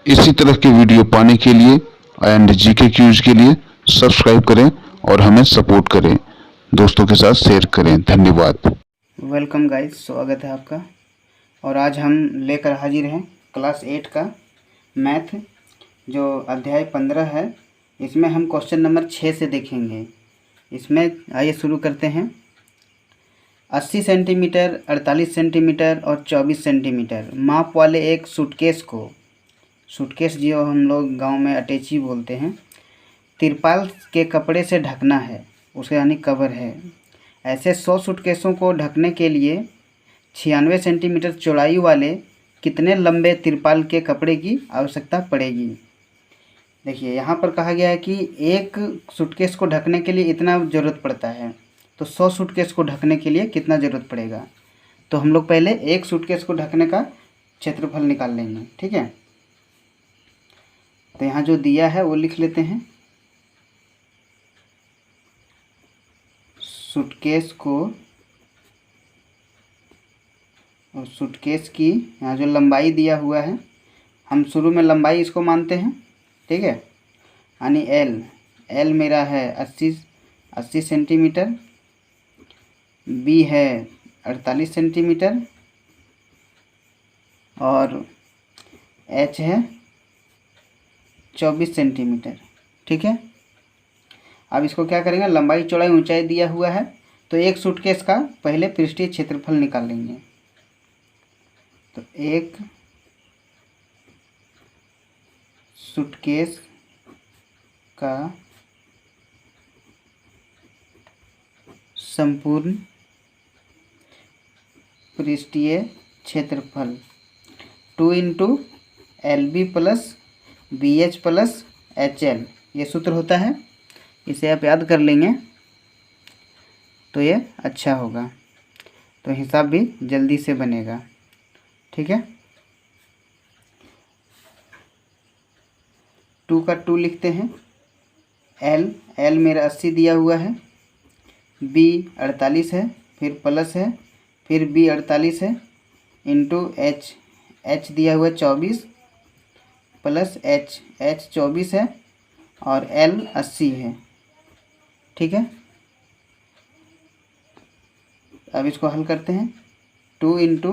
इसी तरह के वीडियो पाने के लिए एंड जीके क्यूज के लिए सब्सक्राइब करें और हमें सपोर्ट करें, दोस्तों के साथ शेयर करें। धन्यवाद। वेलकम गाइस, स्वागत है आपका। और आज हम लेकर हाजिर हैं क्लास 8 का मैथ जो अध्याय 15 है। इसमें हम क्वेश्चन नंबर 6 से देखेंगे। इसमें आइए शुरू करते हैं। 80 सेंटीमीटर, 48 सेंटीमीटर और 24 सेंटीमीटर माप वाले एक सूटकेस जो हम लोग गांव में अटैची बोलते हैं, तिरपाल के कपड़े से ढकना है, उसके यानी कवर है। ऐसे 100 सूटकेसों को ढकने के लिए 96 सेंटीमीटर चौड़ाई वाले कितने लंबे तिरपाल के कपड़े की आवश्यकता पड़ेगी। देखिए यहाँ पर कहा गया है कि एक सूटकेस को ढकने के लिए इतना ज़रूरत पड़ता है, तो 100 सूटकेस को ढकने के लिए कितना ज़रूरत पड़ेगा। तो हम लोग पहले एक सूटकेस को ढकने का क्षेत्रफल निकाल लेंगे, ठीक है। तो यहाँ जो दिया है वो लिख लेते हैं। सूटकेस को और सूटकेस की यहाँ जो लंबाई दिया हुआ है, हम शुरू में लंबाई इसको मानते हैं, ठीक है। यानी एल मेरा है 80 सेंटीमीटर, बी है 48 सेंटीमीटर और एच है 24 सेंटीमीटर, ठीक है। अब इसको क्या करेंगे, लंबाई चौड़ाई ऊंचाई दिया हुआ है, तो एक सूटकेस का पहले पृष्ठीय क्षेत्रफल निकाल लेंगे। तो एक सूटकेस का संपूर्ण पृष्ठीय क्षेत्रफल 2 into LB plus BH plus HL, ये सूत्र होता है। इसे आप याद कर लेंगे तो ये अच्छा होगा, तो हिसाब भी जल्दी से बनेगा, ठीक है। 2 का 2 लिखते हैं। एल मेरा 80 दिया हुआ है, B 48 है, फिर प्लस है, फिर B 48 है, इंटू H दिया हुआ है 24 प्लस H 24 है और L 80 है, ठीक है। अब इसको हल करते हैं। 2 इंटू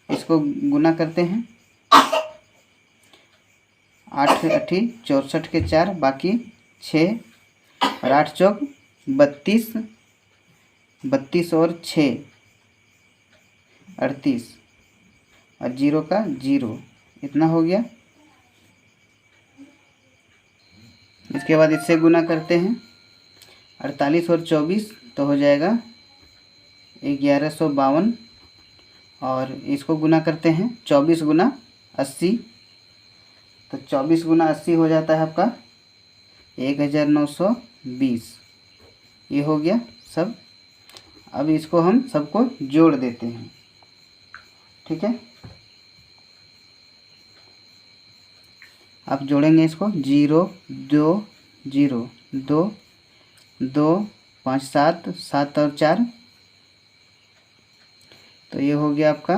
इसको गुना करते हैं, 8 8 64 के 4 बाकी 6 और 8 चौक 32 32 और 6 38 और 0 का 0, इतना हो गया। इसके बाद इससे गुना करते हैं, 48 और 24 तो हो जाएगा 1152 और इसको गुना करते हैं 24 गुना 80, तो 24 गुना 80 हो जाता है आपका 1920। ये हो गया सब। अब इसको हम सबको जोड़ देते हैं, ठीक है। आप जोड़ेंगे इसको 0 2 0 2 2 5 7 7 और 4, तो ये हो गया आपका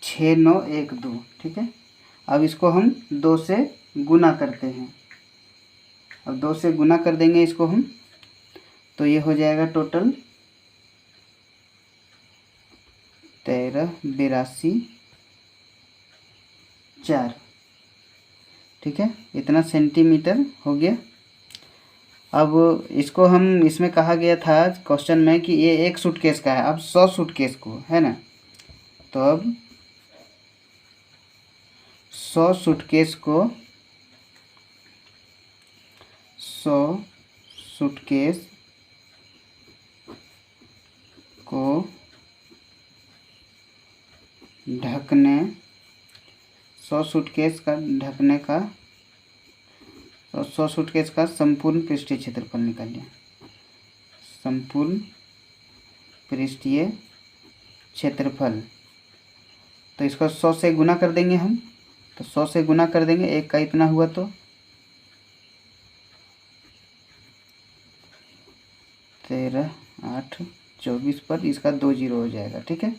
6912, ठीक है। अब इसको हम 2 से गुना करते हैं। अब 2 से गुना कर देंगे इसको हम, तो ये हो जाएगा टोटल 1382 4, ठीक है। इतना सेंटीमीटर हो गया। अब इसको हम, इसमें कहा गया था क्वेश्चन में कि ये एक सूटकेस का है, अब 100 सूटकेस को है ना, तो अब 100 सूटकेस को 100 सूटकेस को ढकने 100 सूटकेस का ढकने का, तो 100 सूटकेस का संपूर्ण पृष्ठीय क्षेत्रफल निकालिए। संपूर्ण पृष्ठीय क्षेत्रफल, तो इसको 100 से गुना कर देंगे हम, तो 100 से गुना कर देंगे, एक का इतना हुआ तो 13 8 24 पर इसका 2 0 हो जाएगा, ठीक है।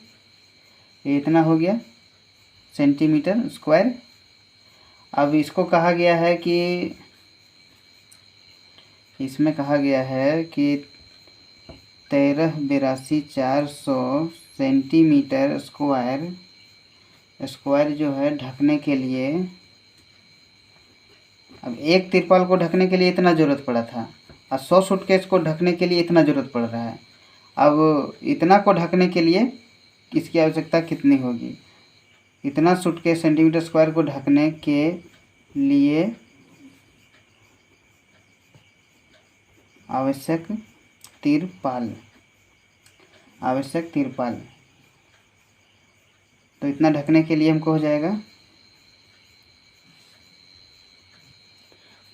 ये इतना हो गया। Centimetre square. अब इसको कहा गया है कि इसमें कहा गया है कि 13,82,400 सेंटीमीटर स्क्वायर जो है ढकने के लिए, अब एक तिरपाल को ढकने के लिए इतना ज़रूरत पड़ा था और 100 सूटकेस को ढकने के लिए इतना ज़रूरत पड़ रहा है। अब इतना को ढकने के लिए इसकी आवश्यकता कितनी होगी? इतना सूटकेस सेंटीमीटर स्क्वायर को ढकने के लिए आवश्यक तिरपाल तो इतना ढकने के लिए हमको हो जाएगा,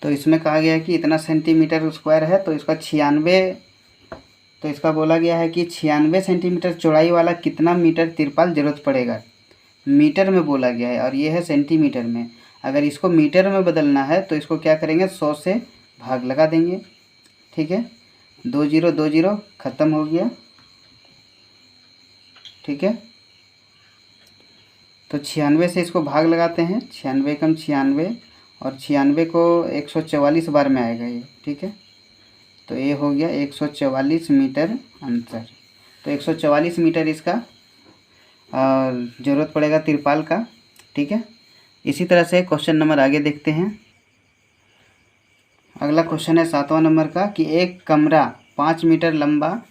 तो इसमें कहा गया है कि इतना सेंटीमीटर स्क्वायर है, तो इसका 96, तो इसका बोला गया है कि 96 सेंटीमीटर चौड़ाई वाला कितना मीटर तिरपाल ज़रूरत पड़ेगा। मीटर में बोला गया है और ये है सेंटीमीटर में। अगर इसको मीटर में बदलना है तो इसको क्या करेंगे, 100 से भाग लगा देंगे। ठीक है, 2 0 2 0 ख़त्म हो गया। ठीक है, तो 96 से इसको भाग लगाते हैं, 96 कम 96 और 96 को 144 बार में आएगा ये। ठीक है, तो ये हो गया 144 मीटर अंतर। तो 144 मीटर इसका ज़रूरत पड़ेगा तिरपाल का। ठीक है, इसी तरह से क्वेश्चन नंबर आगे देखते हैं। अगला क्वेश्चन है 7वां नंबर का कि एक कमरा 5 मीटर लंबा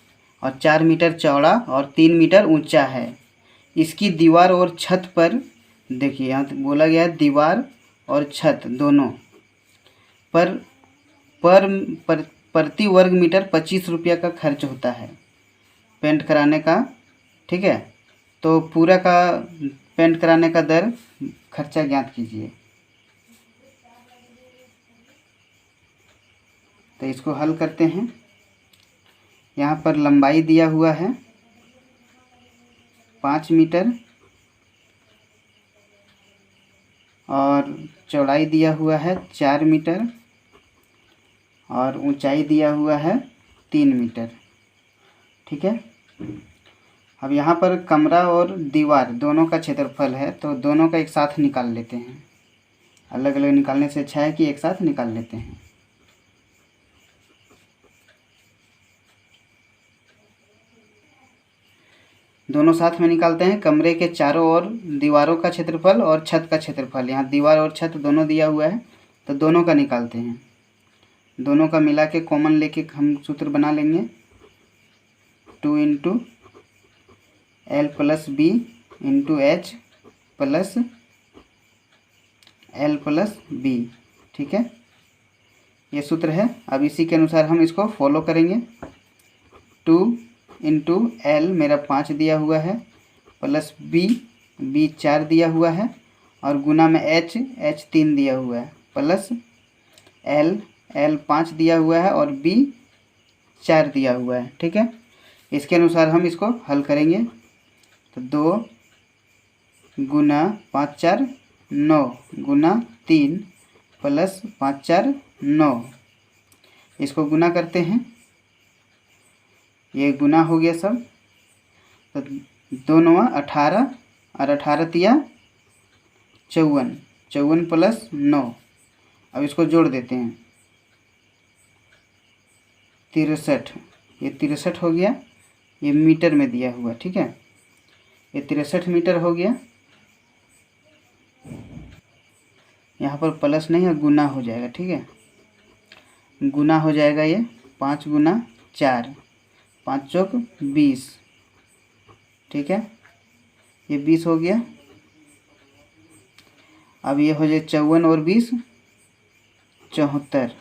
और 4 मीटर चौड़ा और 3 मीटर ऊंचा है। इसकी दीवार और छत पर, देखिए यहाँ बोला गया है दीवार और छत दोनों पर प्रति वर्ग मीटर 25 रुपया का खर्च होता है पेंट कराने का। ठीक है, तो पूरा का पेंट कराने का दर खर्चा ज्ञात कीजिए। तो इसको हल करते हैं। यहाँ पर लंबाई दिया हुआ है 5 मीटर और चौड़ाई दिया हुआ है 4 मीटर और ऊंचाई दिया हुआ है 3 मीटर। ठीक है, अब यहाँ पर कमरा और दीवार दोनों का क्षेत्रफल है, तो दोनों का एक साथ निकाल लेते हैं। अलग अलग निकालने से अच्छा है कि एक साथ निकाल लेते हैं। दोनों साथ में निकालते हैं। कमरे के चारों ओर दीवारों का क्षेत्रफल और छत का क्षेत्रफल, यहाँ दीवार और छत दोनों दिया हुआ है, तो दोनों का निकालते हैं। दोनों का मिला के कॉमन लेके हम सूत्र बना लेंगे, 2 × L + B × H + L + B। ठीक है, ये सूत्र है। अब इसी के अनुसार हम इसको फॉलो करेंगे। 2 × L मेरा 5 दिया हुआ है प्लस B 4 दिया हुआ है और गुना में H 3 दिया हुआ है प्लस L 5 दिया हुआ है और B 4 दिया हुआ है। ठीक है, इसके अनुसार हम इसको हल करेंगे। तो 2 × 5 4 9 × 3 प्लस 5 4 9, इसको गुना करते हैं। ये गुना हो गया सब, तो 2 9 18 और 18 तिया 54, 54 प्लस 9। अब इसको जोड़ देते हैं, 63। ये 63 हो गया, ये मीटर में दिया हुआ। ठीक है, ये 63 मीटर हो गया। यहाँ पर प्लस नहीं है, गुना हो जाएगा। ठीक है, गुना हो जाएगा। ये 5 × 4 5 चौक 20। ठीक है, ये 20 हो गया। अब ये हो जाए 54 और 20 74,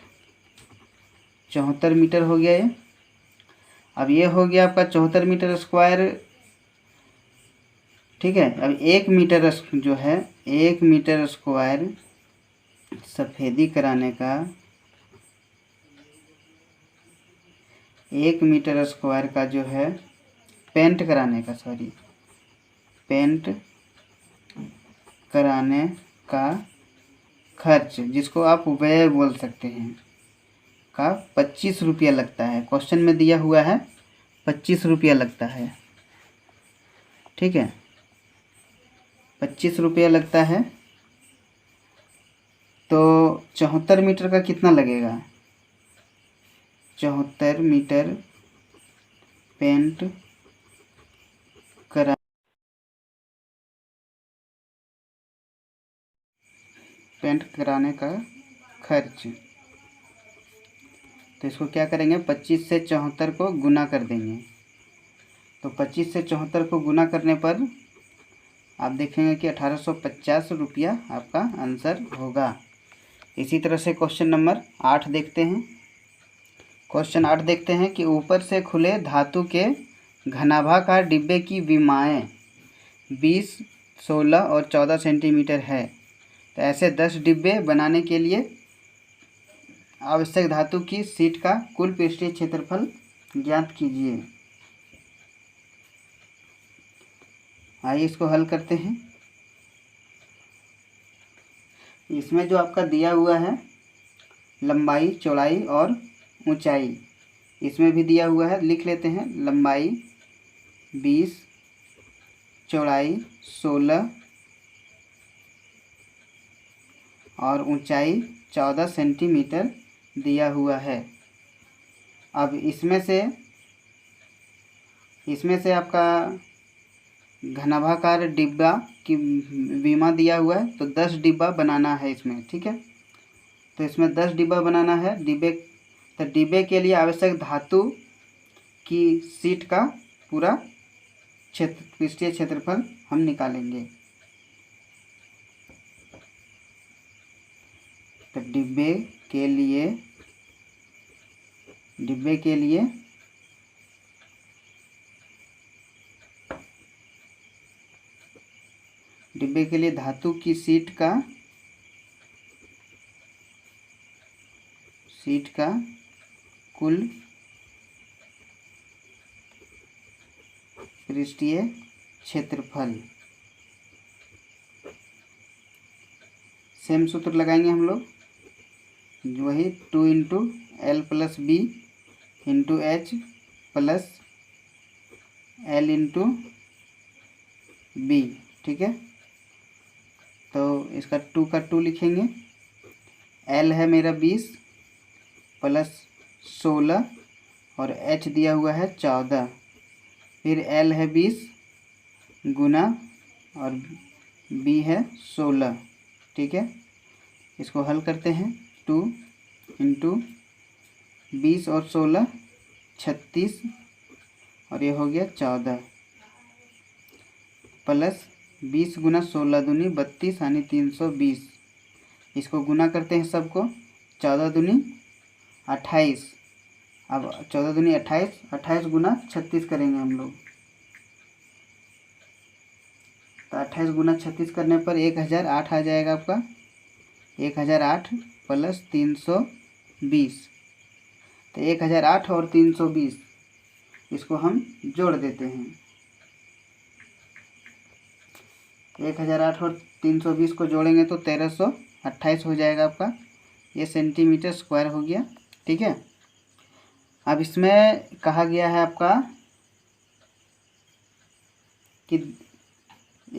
74 मीटर हो गया ये। अब ये हो गया आपका 74 मीटर स्क्वायर। ठीक है, अब 1 मीटर जो है 1 मीटर स्क्वायर सफ़ेदी कराने का, 1 मीटर स्क्वायर का जो है पेंट कराने का, पेंट कराने का खर्च, जिसको आप व्यय बोल सकते हैं, का 25 रुपया लगता है। क्वेश्चन में दिया हुआ है 25 रुपया लगता है। ठीक है, ₹25 लगता है, तो 74 मीटर का कितना लगेगा? 74 मीटर पेंट करा पेंट कराने का खर्च। तो इसको क्या करेंगे, 25 से 74 को गुना कर देंगे। तो 25 से 74 को गुना करने पर आप देखेंगे कि 1850 रुपया आपका आंसर होगा। इसी तरह से क्वेश्चन नंबर 8 देखते हैं। क्वेश्चन 8 देखते हैं कि ऊपर से खुले धातु के घनाभाकार डिब्बे की विमाएँ 20, 16 और 14 सेंटीमीटर है। तो ऐसे 10 डिब्बे बनाने के लिए आवश्यक धातु की शीट का कुल पृष्ठीय क्षेत्रफल ज्ञात कीजिए। आइए इसको हल करते हैं। इसमें जो आपका दिया हुआ है लंबाई, चौड़ाई और ऊंचाई, इसमें भी दिया हुआ है, लिख लेते हैं। लंबाई 20, चौड़ाई 16 और ऊंचाई 14 सेंटीमीटर दिया हुआ है। अब इसमें से आपका घनाभाकार डिब्बा की विमा दिया हुआ है, तो 10 डिब्बा बनाना है इसमें, ठीक है। तो इसमें 10 डिब्बा बनाना है। डिब्बे के लिए आवश्यक धातु की शीट का पूरा पृष्ठीय क्षेत्रफल हम निकालेंगे। तो डिब्बे के लिए धातु की शीट का कुल पृष्ठीय क्षेत्रफल, सेम सूत्र लगाएंगे हम लोग, वही 2 × L + B × H + L × B, ठीक है। तो इसका 2 का 2 लिखेंगे। L है मेरा 20 + 16 और H दिया हुआ है 14, फिर L है 20 गुना और B है 16, ठीक है। इसको हल करते हैं। 2 × 20 और 16 36 और ये हो गया 14 प्लस 20 गुना 16 दूनी 32 यानी 320। इसको गुना करते हैं सबको, 14 दूनी 28। अब 14 दूनी 28, 28 गुना 36 करेंगे हम लोग। तो 28 गुना 36 करने पर 1008 आ जाएगा आपका। 1008 + 320, तो 1008 और 320 इसको हम जोड़ देते हैं। 1008 और 320 को जोड़ेंगे तो 1328 हो जाएगा आपका। ये सेंटीमीटर स्क्वायर हो गया, ठीक है। अब इसमें कहा गया है आपका कि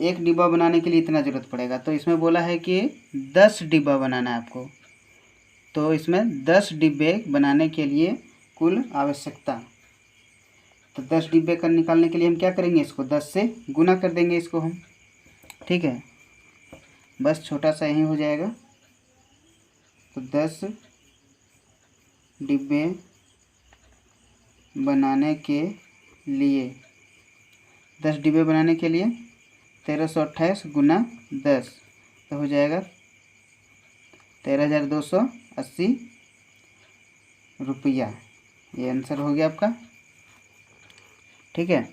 एक डिब्बा बनाने के लिए इतना ज़रूरत पड़ेगा, तो इसमें बोला है कि 10 डिब्बा बनाना है आपको। तो इसमें 10 डिब्बे बनाने के लिए कुल आवश्यकता, तो 10 डिब्बे का निकालने के लिए हम क्या करेंगे, इसको 10 से गुना कर देंगे इसको हम, ठीक है। बस छोटा सा यही हो जाएगा। तो 10 डिब्बे बनाने के लिए 1328 गुना 10, तो हो जाएगा 13,280 रुपया। ये आंसर हो गया आपका, ठीक है।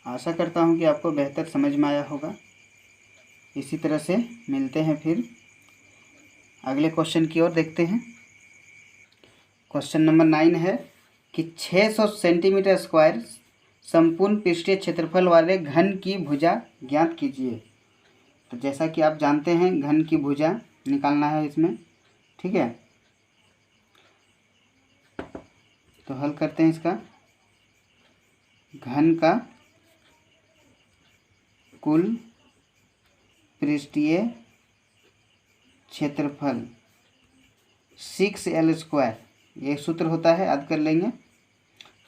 आशा करता हूँ कि आपको बेहतर समझ में आया होगा। इसी तरह से मिलते हैं फिर अगले क्वेश्चन की ओर देखते हैं। क्वेश्चन नंबर 9 है कि 600 सेंटीमीटर स्क्वायर संपूर्ण पृष्ठीय क्षेत्रफल वाले घन की भुजा ज्ञात कीजिए। तो जैसा कि आप जानते हैं घन की भुजा निकालना है इसमें, ठीक है। तो हल करते हैं इसका। घन का कुल पृष्ठीय क्षेत्रफल 6L², ये सूत्र होता है, याद कर लेंगे।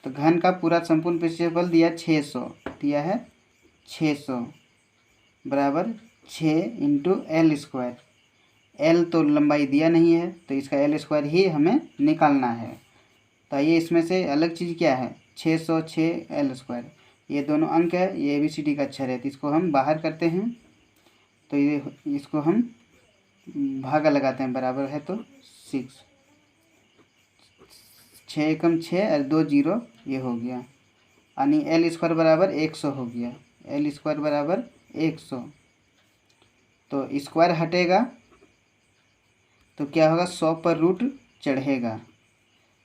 तो घन का पूरा संपूर्ण पृष्ठफल दिया 600, दिया है 600 बराबर 6 × L²। L तो लंबाई दिया नहीं है, तो इसका L² ही हमें निकालना है। तो ये इसमें से अलग चीज़ क्या है, 606 L², ये दोनों अंक है, ये ABCD का अक्षर है, तो इसको हम बाहर करते हैं। तो ये इसको हम भागा लगाते हैं, बराबर है तो 6, 6 एकम 6 और 2 जीरो, ये हो गया, यानी L² बराबर 100 हो गया। L² बराबर 100, तो स्क्वायर हटेगा तो क्या होगा, 100 पर रूट चढ़ेगा,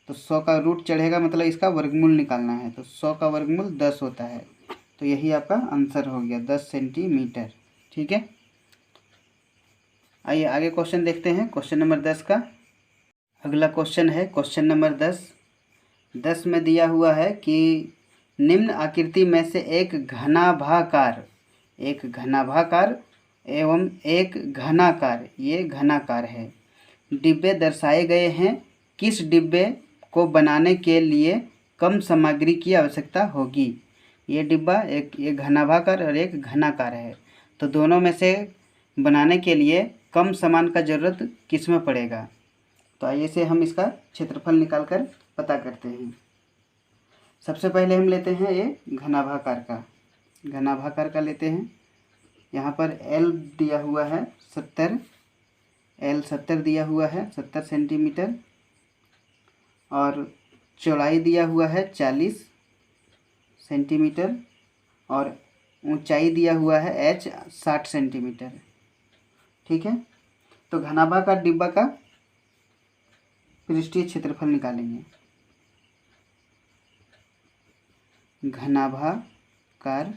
तो 100 का रूट चढ़ेगा मतलब इसका वर्गमूल निकालना है, तो 100 का वर्गमूल 10 होता है। तो यही आपका आंसर हो गया, 10 सेंटीमीटर। ठीक है, आइए आगे क्वेश्चन देखते हैं, क्वेश्चन नंबर 10 का। अगला क्वेश्चन है क्वेश्चन नंबर 10 में दिया हुआ है कि निम्न आकृति में से एक घनाभाकार एवं एक घनाकार, ये घनाकार है, डिब्बे दर्शाए गए हैं। किस डिब्बे को बनाने के लिए कम सामग्री की आवश्यकता होगी? ये डिब्बा ये घनाभाकार और एक घनाकार है, तो दोनों में से बनाने के लिए कम सामान का ज़रूरत किस में पड़ेगा? तो आइए से हम इसका क्षेत्रफल निकाल कर पता करते हैं। सबसे पहले हम लेते हैं ये घनाभाकार का लेते हैं। यहाँ पर L दिया हुआ है 70, L 70 दिया हुआ है, 70 सेंटीमीटर, और चौड़ाई दिया हुआ है 40 सेंटीमीटर, और ऊंचाई दिया हुआ है H 60 सेंटीमीटर। ठीक है, तो घनाभाकार डिब्बा का पृष्ठीय क्षेत्रफल निकालेंगे। घनाभाकार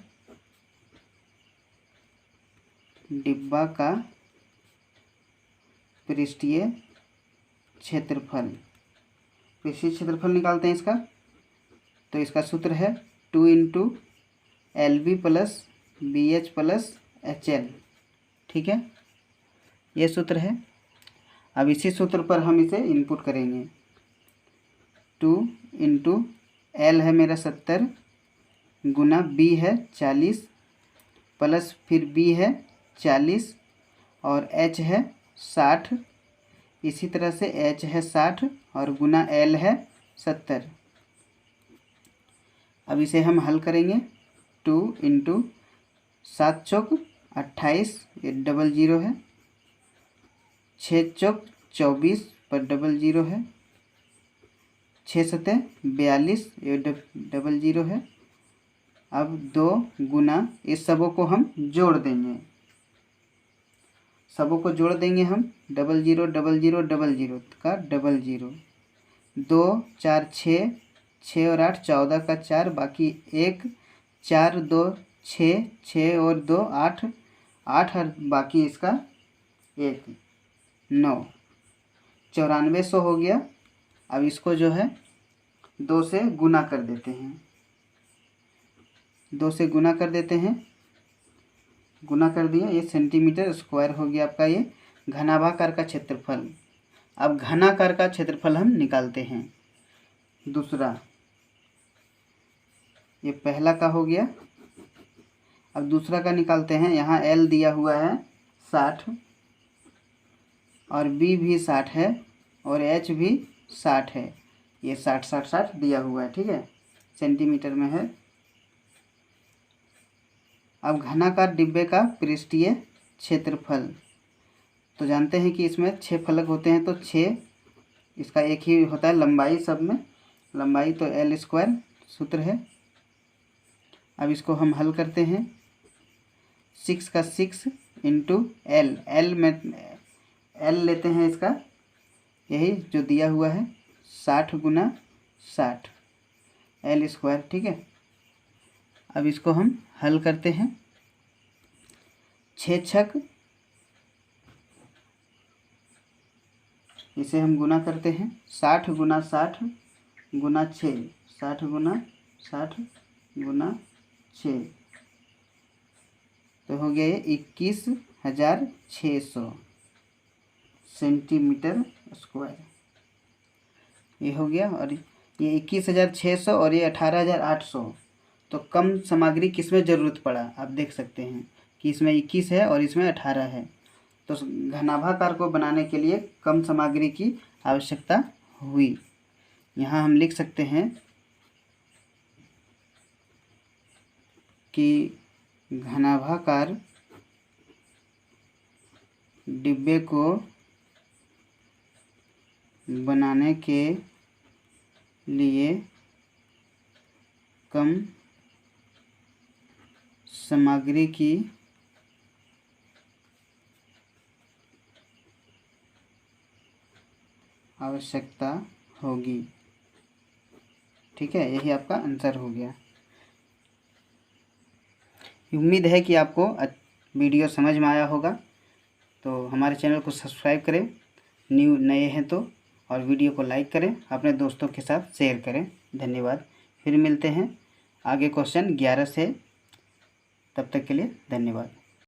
डिब्बा का पृष्ठीय क्षेत्रफल निकालते हैं इसका। तो इसका सूत्र है 2 × LB + BH + HL। ठीक है, ये सूत्र है। अब इसी सूत्र पर हम इसे इनपुट करेंगे। 2 × L है मेरा 70 गुना B है 40 प्लस फिर B है 40 और H है 60, इसी तरह से H है 60 और गुना L है 70। अब इसे हम हल करेंगे। 2 × 7 चौक 28, ये डबल जीरो है, 6 चौक 24 पर डबल जीरो है, 6 सतह 42, ये डबल जीरो है। अब 2 गुना इस सबों को हम जोड़ देंगे, सबों को जोड़ देंगे हम, double zero double zero double zero का डबल जीरो, 2 4 6, 6 और 8 14 का 4, बाकी 1 4 2 6, 6 और 2 8, 8 और बाकी इसका 1 9, 9400 हो गया। अब इसको जो है 2 से गुना कर देते हैं, 2 से गुना कर देते हैं, गुना कर दिया, ये सेंटीमीटर स्क्वायर हो गया आपका ये घनाभाकार का क्षेत्रफल। अब घनाकार का क्षेत्रफल हम निकालते हैं। दूसरा, ये पहला का हो गया, अब दूसरा का निकालते हैं। यहाँ L दिया हुआ है 60 और B भी 60 है और H भी 60 है, ये 60 60 60 दिया हुआ है। ठीक है, सेंटीमीटर में है। अब घनाकार डिब्बे का पृष्ठीय क्षेत्रफल, तो जानते हैं कि इसमें 6 फलक होते हैं, तो 6 इसका एक ही होता है लंबाई, सब में लंबाई, तो L² सूत्र है। अब इसको हम हल करते हैं। 6 का 6 × L, L में L लेते हैं इसका, यही जो दिया हुआ है 60 गुना 60 L²। ठीक है, अब इसको हम हल करते हैं। 6 छक, इसे हम गुना करते हैं, 60 गुना 60 गुना 6, 60 गुना 60 गुना 6, तो हो गया ये 11,600 सेंटीमीटर स्क्वायर, ये हो गया। और ये 21,600 और ये 18,800। तो कम सामग्री किस में ज़रूरत पड़ा, आप देख सकते हैं कि इसमें 21 है और इसमें 18 है। तो घनाभाकार को बनाने के लिए कम सामग्री की आवश्यकता हुई। यहाँ हम लिख सकते हैं कि घनाभाकार डिब्बे को बनाने के लिए कम सामग्री की आवश्यकता होगी। ठीक है, यही आपका आंसर हो गया। उम्मीद है कि आपको वीडियो समझ में आया होगा। तो हमारे चैनल को सब्सक्राइब करें, नए हैं तो, और वीडियो को लाइक करें, अपने दोस्तों के साथ शेयर करें। धन्यवाद। फिर मिलते हैं आगे क्वेश्चन 11 से, तब तक के लिए धन्यवाद।